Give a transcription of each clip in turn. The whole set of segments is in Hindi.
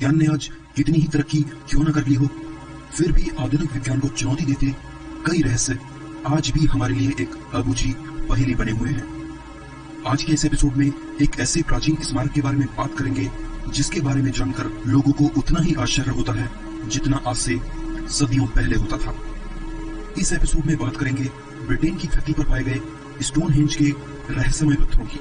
विज्ञान ने आज कितनी ही तरक्की क्यों न कर ली हो, फिर भी आधुनिक विज्ञान को चुनौती देते कई रहस्य आज भी हमारे लिए एक अबूझी पहेली बने हुए हैं। आज के इस एपिसोड में एक ऐसे प्राचीन स्मारक के बारे में बात करेंगे जिसके बारे में जानकर लोगों को उतना ही आश्चर्य होता है जितना आज से सदियों पहले होता था। इस एपिसोड में बात करेंगे ब्रिटेन की धरती पर पाए गए स्टोनहेंज के रहस्यमय पत्थरों की।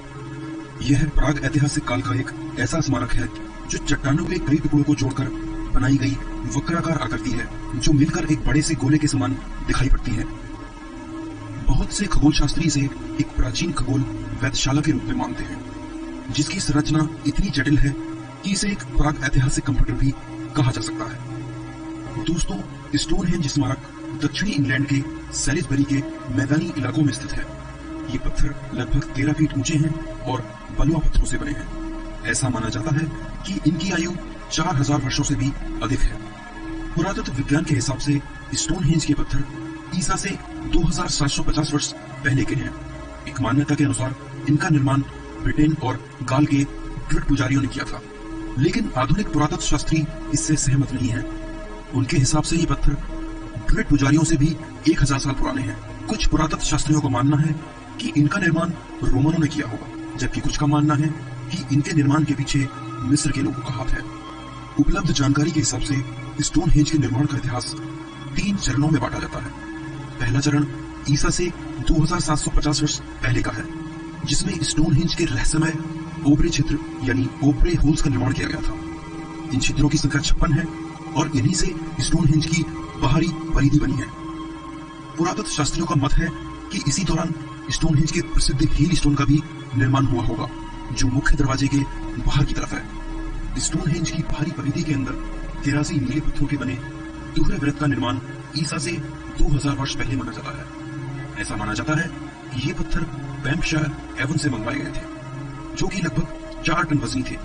यह प्राग ऐतिहासिक काल का एक ऐसा स्मारक है जो चट्टानों के कई टुकड़ों को जोड़कर बनाई गई वक्राकार आकृति है, जो मिलकर एक बड़े से गोले के समान दिखाई पड़ती है। बहुत से खगोल शास्त्री इसे एक प्राचीन खगोल वेधशाला के रूप में मानते हैं, जिसकी संरचना इतनी जटिल है कि इसे एक प्राग ऐतिहासिक कंप्यूटर भी कहा जा सकता है। दोस्तों, स्टोनहेंज स्मारक दक्षिणी इंग्लैंड के सैलिसबरी के मैदानी इलाकों में स्थित है। ये पत्थर लगभग 13 फीट ऊंचे हैं और बलुआ पत्थरों से बने हैं। ऐसा माना जाता है कि इनकी आयु 4000 वर्षों से भी अधिक है। पुरातत्व विज्ञान के हिसाब से स्टोनहेंज के पत्थर ईसा से 2750 वर्ष पहले के हैं। एक मान्यता के अनुसार इनका निर्माण ब्रिटेन और गाल के ड्रुइड पुजारियों ने किया था, लेकिन आधुनिक पुरातत्व शास्त्री इससे सहमत नहीं है। उनके हिसाब से ये पत्थर ड्रुइड पुजारियों से भी 1000 साल पुराने हैं। कुछ पुरातत्व शास्त्रियों का मानना है कि इनका निर्माण रोमनों ने किया होगा, जबकि कुछ का मानना है कि इनके निर्माण के पीछे मिस्र के लोगों का हाथ है। उपलब्ध जानकारी के हिसाब से स्टोनहेंज के निर्माण का इतिहास 3 चरणों में बांटा जाता है। पहला चरण ईसा से 2750 वर्ष पहले का है, जिसमें स्टोनहेंज के रहस्यमय ओबरे क्षेत्र यानी ओबरे होल्स का निर्माण किया गया था। इन छिद्रों की संख्या 56 है और इन्हीं से स्टोनहेंज की बाहरी परिधि बनी है। पुरातत्व शास्त्रियों का मत है कि इसी दौरान स्टोनहेंज के प्रसिद्ध हील स्टोन का भी निर्माण हुआ होगा, जो मुख्य दरवाजे के बाहर की तरफ है। स्टोनहेंज की बाहरी परिधि के अंदर 83 नीले पत्थरों के बने दोहरे व्रत का निर्माण ईसा से 2000 वर्ष पहले माना जाता है। ऐसा माना जाता है कि ये पत्थर बैंपशायर एवन से मंगवाए गए थे, जो कि लगभग 4 टन वजनी थे।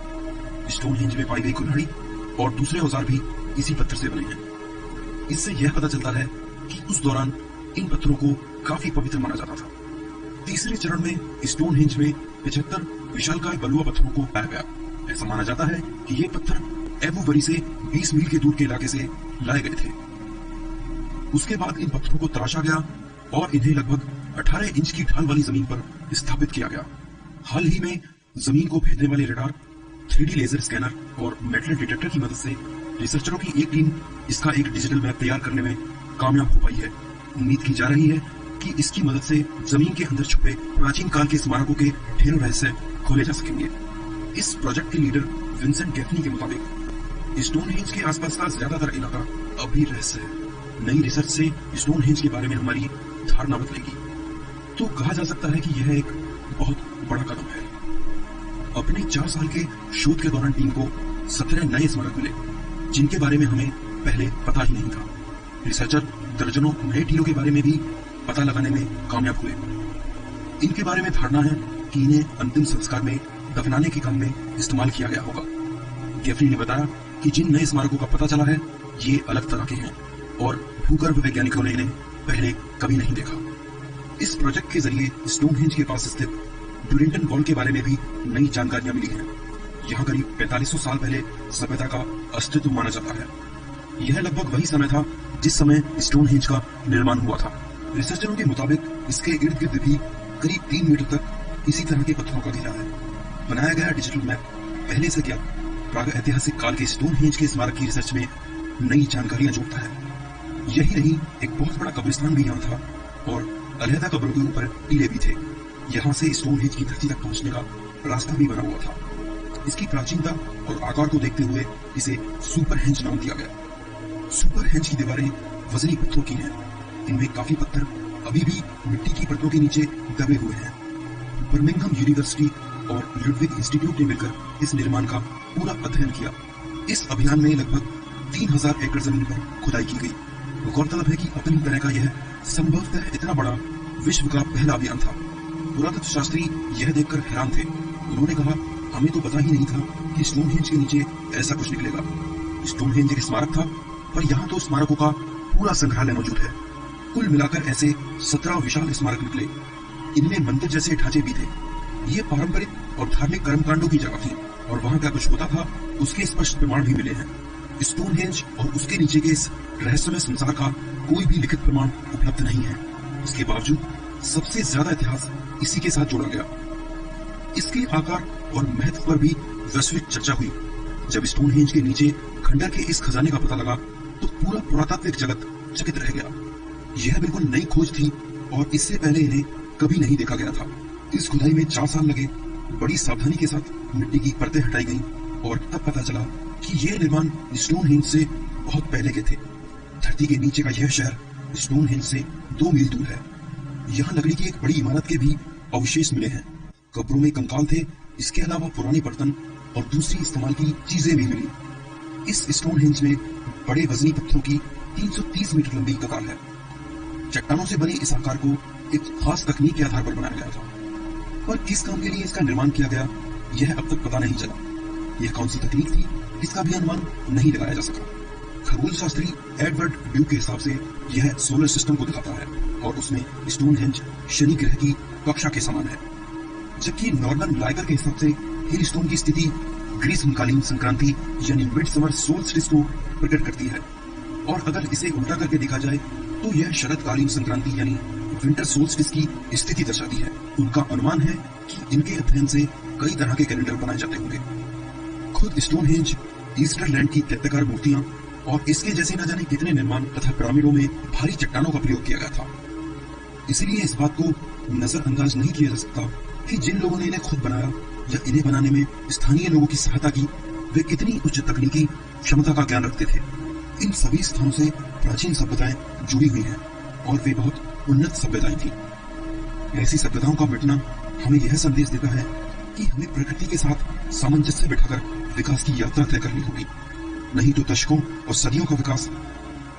स्टोनहेंज में पाई गई कुल्हाड़ी और दूसरे औजार भी इसी पत्थर से बने हैं। इससे यह पता चलता है कि उस दौरान इन पत्थरों को काफी पवित्र माना जाता था। तीसरे चरण में स्टोनहेंज में 75 विशालकाय बलुआ पत्थरों को पाया गया। ऐसा माना जाता है कि ये पत्थर एवोवरी से 20 मील के दूर के इलाके से लाए गए थे। उसके बाद इन पत्थरों को तराशा गया और इन्हें लगभग 18 इंच की ढाल वाली जमीन पर स्थापित किया गया। हाल ही में जमीन को भेदने वाले रडार, 3D लेजर स्कैनर और मेटल डिटेक्टर की मदद से रिसर्चरों की एक टीम इसका एक डिजिटल मैप तैयार करने में कामयाब हो पाई है। उम्मीद की जा रही है कि इसकी मदद से जमीन के अंदर छुपे प्राचीन काल के स्मारकों के ढेरों रहस्य खोले जा सकेंगे। इस प्रोजेक्ट के लीडर विंसेंट गैफनी के मुताबिक स्टोनहेंज के आसपास का ज्यादातर इलाका अभी रहस्य है। नई रिसर्च से स्टोनहेंज के बारे में हमारी धारणा बदलेगी, तो कहा जा सकता है कि यह एक बहुत बड़ा कदम है। अपने 4 साल के शोध के दौरान टीम को 17 नए स्मारक मिले, जिनके बारे में हमें पहले पता ही नहीं था। रिसर्चर दर्जनों नए टीलों के बारे में भी पता लगाने में कामयाब हुए। इनके बारे में धारणा है कि इन्हें अंतिम संस्कार में दफनाने के काम में इस्तेमाल किया गया होगा। गेफरी ने बताया कि जिन नए स्मारकों का पता चला है, ये अलग तरह के हैं और भूगर्भ वैज्ञानिकों ने इन्हें पहले कभी नहीं देखा। इस प्रोजेक्ट के जरिए स्टोनहेंज के पास स्थित ड्यूरिंगटन वॉल के बारे में भी नई जानकारियां मिली हैं। यहाँ करीब 4500 साल पहले सभ्यता का अस्तित्व माना जाता है। यह लगभग वही समय था जिस समय स्टोनहेंज का निर्माण हुआ था। रिसर्चरों के मुताबिक इसके इर्द गिर्द भी करीब 3 मीटर तक इसी तरह के पत्थरों का घेरा है। बनाया गया डिजिटल मैप पहले से क्या प्राग ऐतिहासिक काल के स्टोनहेंज के स्मारक की रिसर्च में नई जानकारियां जोड़ता है। यही नहीं, एक बहुत बड़ा कब्रिस्तान भी यहाँ था और अलहदा कब्रों के ऊपर टीले भी थे। यहाँ से स्टोनहेंज की धरती तक पहुंचने का रास्ता भी बना हुआ था। इसकी प्राचीनता और आकार को देखते हुए इसे सुपरहेंज नाम दिया गया। सुपरहेंज की दीवारें वजनी पत्थरों की हैं। इनमें काफी पत्थर अभी भी मिट्टी की परतों के नीचे दबे हुए हैं। बर्मिंघम यूनिवर्सिटी और लुडविग इंस्टीट्यूट ने मिलकर इस निर्माण का पूरा अध्ययन किया। इस अभियान में लगभग 3000 एकड़ जमीन पर खुदाई की गई। गौरतलब है कि अपनी तरह का यह संभवतः इतना बड़ा विश्व का पहला अभियान था। पुरातत्व शास्त्री यह देखकर हैरान थे। उन्होंने कहा, हमें तो पता ही नहीं था कि स्टोनहेंज के नीचे ऐसा कुछ निकलेगा। स्टोनहेंज एक स्मारक था, पर यहाँ तो स्मारकों का पूरा संग्रहालय मौजूद है। कुल मिलाकर ऐसे 17 विशाल स्मारक निकले। इनमें मंदिर जैसे ढांचे भी थे। ये पारंपरिक और धार्मिक कर्मकांडों की जगह थी। और वहां क्या कुछ होता था उसके स्पष्ट प्रमाण भी मिले हैं। स्टोनहेंज और उसके नीचे के इस रहस्यमय संसार का कोई भी लिखित प्रमाण उपलब्ध नहीं है। इसके बावजूद सबसे ज्यादा इतिहास इसी के साथ जोड़ा गया। इसके आकार और महत्व पर भी वैश्विक चर्चा हुई। जब स्टोनहेंज के नीचे खंडर के इस खजाने का पता लगा तो पूरा पुरातात्विक जगत चकित रह गया। यह बिल्कुल नई खोज थी और इससे पहले इन्हें कभी नहीं देखा गया था। इस खुदाई में 4 साल लगे, बड़ी सावधानी के साथ मिट्टी की परतें हटाई गईं और तब पता चला कि यह निर्माण स्टोनहेंज से बहुत पहले के थे। धरती के नीचे का यह शहर स्टोनहेंज से 2 मील दूर है। यहाँ लकड़ी की एक बड़ी इमारत के भी अवशेष मिले हैं। कब्रों में कंकाल थे। इसके अलावा पुराने बर्तन और दूसरी इस्तेमाल की चीजें भी मिली। इस स्टोनहेंज में बड़े वजनी पत्थरों की 330 मीटर लंबी कतार है। चट्टानों से बने इस आकार को एक खास तकनीक के आधार पर बनाया गया था, पर किस काम के लिए इसका निर्माण किया गया यह अब तक पता नहीं चला। यह कौन सी तकनीक थी इसका भी अनुमान नहीं लगाया जा सका। खगोल शास्त्री एडवर्ड ड्यूक के हिसाब से यह सोलर सिस्टम को दिखाता है और उसमें स्टोनहेंज शनि ग्रह की कक्षा के समान है, जबकि नॉर्मन लाइगर के हिसाब से हिल स्टोन की स्थिति ग्रीष्मकालीन संक्रांति यानी मिड समर सोल्स्टिस को प्रकट करती है। और अगर इसे उल्टा करके देखा जाए तो यह शरदकालीन संक्रांति यानी विंटर सोल्स्टिस की स्थिति दर्शाती है। उनका अनुमान है कि इनके अध्ययन से कई तरह के कैलेंडर बनाए जाते होंगे। खुद स्टोनहेंज, ईस्टरलैंड की दैत्याकार मूर्तियां और इसके जैसे न जाने कितने निर्माण तथा पिरामिडों में भारी चट्टानों का प्रयोग किया गया था। इसलिए इस बात को नजरअंदाज नहीं किया जा सकता कि जिन लोगों ने इन्हें खुद बनाया या इन्हें बनाने में स्थानीय लोगों की सहायता की, वे कितनी उच्च तकनीकी क्षमता का ज्ञान रखते थे। इन सभी स्थानों से प्राचीन सभ्यताएं जुड़ी हुई हैं और वे बहुत उन्नत सभ्यताएं थी। ऐसी सभ्यताओं का मिटना हमें यह संदेश देता है कि हमें प्रकृति के साथ सामंजस्य बिठाकर विकास की यात्रा तय करनी होगी, नहीं तो दशकों और सदियों का विकास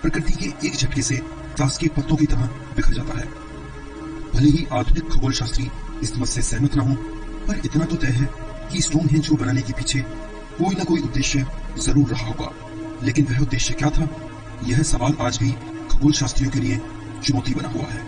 प्रकृति के एक झटके से ताश के पत्तों की तरह बिखर जाता है। भले ही आधुनिक खगोल शास्त्री इस मत से सहमत न हो, पर इतना तो तय है कि स्टोनहेंज को बनाने के पीछे कोई न कोई उद्देश्य जरूर रहा होगा। लेकिन वह उद्देश्य क्या था, यह सवाल आज भी खगोल शास्त्रियों के लिए चुनौती बना हुआ है।